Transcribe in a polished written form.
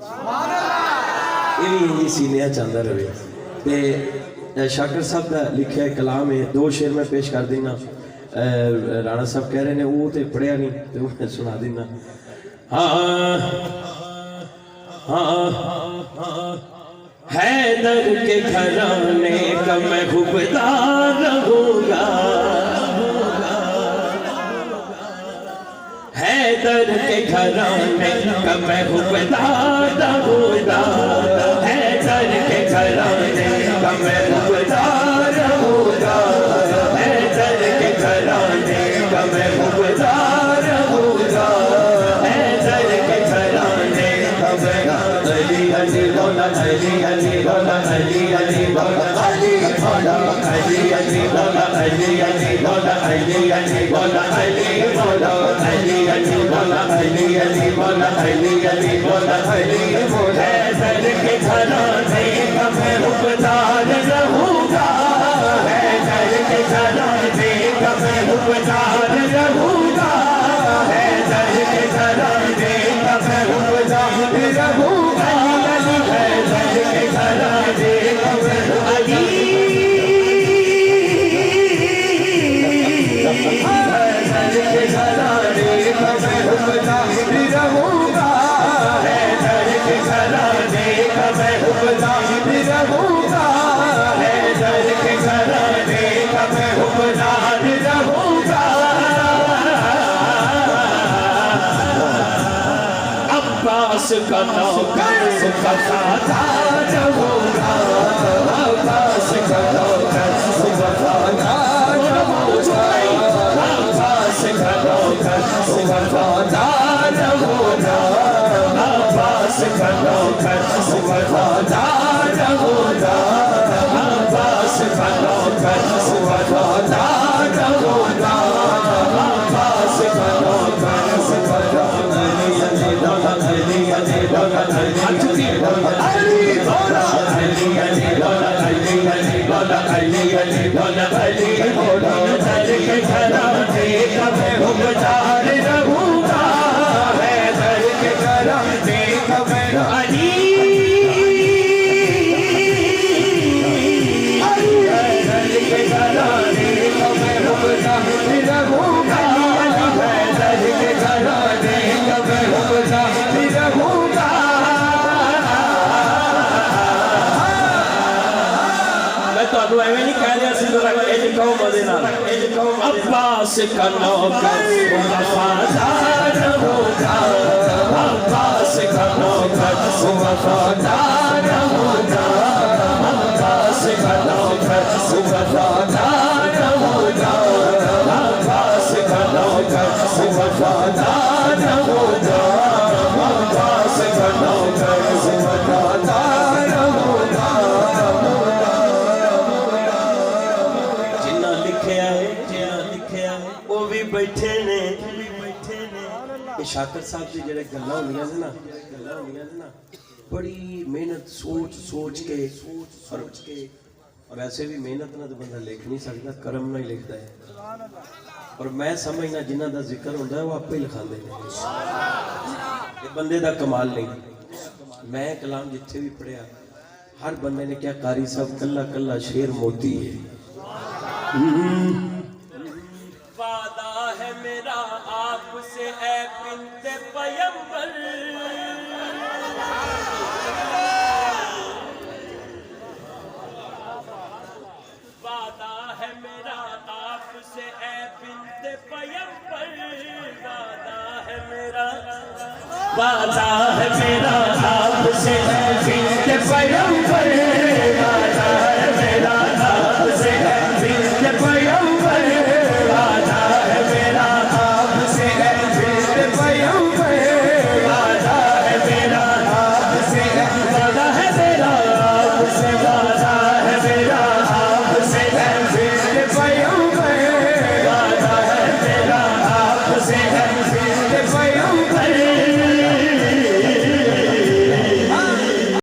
ये भी इंजी सीनिया चलता रहे। ते शाकिर साहब का लिखा कलाम है, दो शेर में पेश कर देना। राणा साहब कह रहे हैं वो तो पढ़िया नहीं, तो मैं सुना देना। हाँ हाँ हैदर के घराने का मैं हुबदार रहूंगा, हैदर के घराने का मैं हुबदार रहूंगा, हैदर के घराने का मैं हुबदार रहूंगा, हैदर के घराने का मैं हुबदार रहूंगा, हैदर के घराने का मैं अली अली बोला अली अली बोला अली अली बोला अली बोला अली अली बोला अली अली बोला अली अली बोला अली बोला अली अली बोला अली अली बोला अली अली बोला अली बोला हैदर के घराने का मैं हुबदार रहूंगा, हैदर के घराने का मैं हुबदार रहूंगा, हैदर के घराने का मैं हुबदार रहूंगा, हैदर के घराने का मैं अली हैदर के घराने का मैं हुबदार रहूंगा, हैदर के घराने का मैं हुबदार रहूंगा, हैदर के घराने का मैं हुबदार रहूंगा। अब्बास का नौकर वफादार रहूंगा, अब्बास का नौकर वफादार रहूंगा, अब्बास का नौकर वफादार रहूंगा, अब्बास का नौकर वफादार रहूंगा, अब्बास का नौकर वफादार रहूंगा, अब्बास का नौकर अब्बास का नौकर वफादार होगा, अब्बास का नौकर वफादार होगा, अब्बास का नौकर वफादार होगा, अब्बास का नौकर वफादार होगा, अब्बास का नौकर वफादार होगा। बैठे ने शाकिर साहब की जेडे गल्लां होंदियां ने ना बड़ी मेहनत सोच के और ऐसे भी मेहनत ना तो बंदा लिख नहीं सकता, कर्म नहीं लिखता है। और मैं समझना जिन्हां दा जिक्र होंदा है वो आपे लिखांदे ने, ये बंदे दा कमाल नहीं। मैं कलाम जिथे भी पढ़िया हर बंदे ने क्या कारी साहब कल्ला कल्ला शेर मोती है। वादा है मेरा आपसे ऐ बिन्ते पैगंबर, वादा है मेरा आपसे ऐ बिन्ते पैगंबर, वादा है मेरा आपसे ऐ बिन्ते पैगंबर।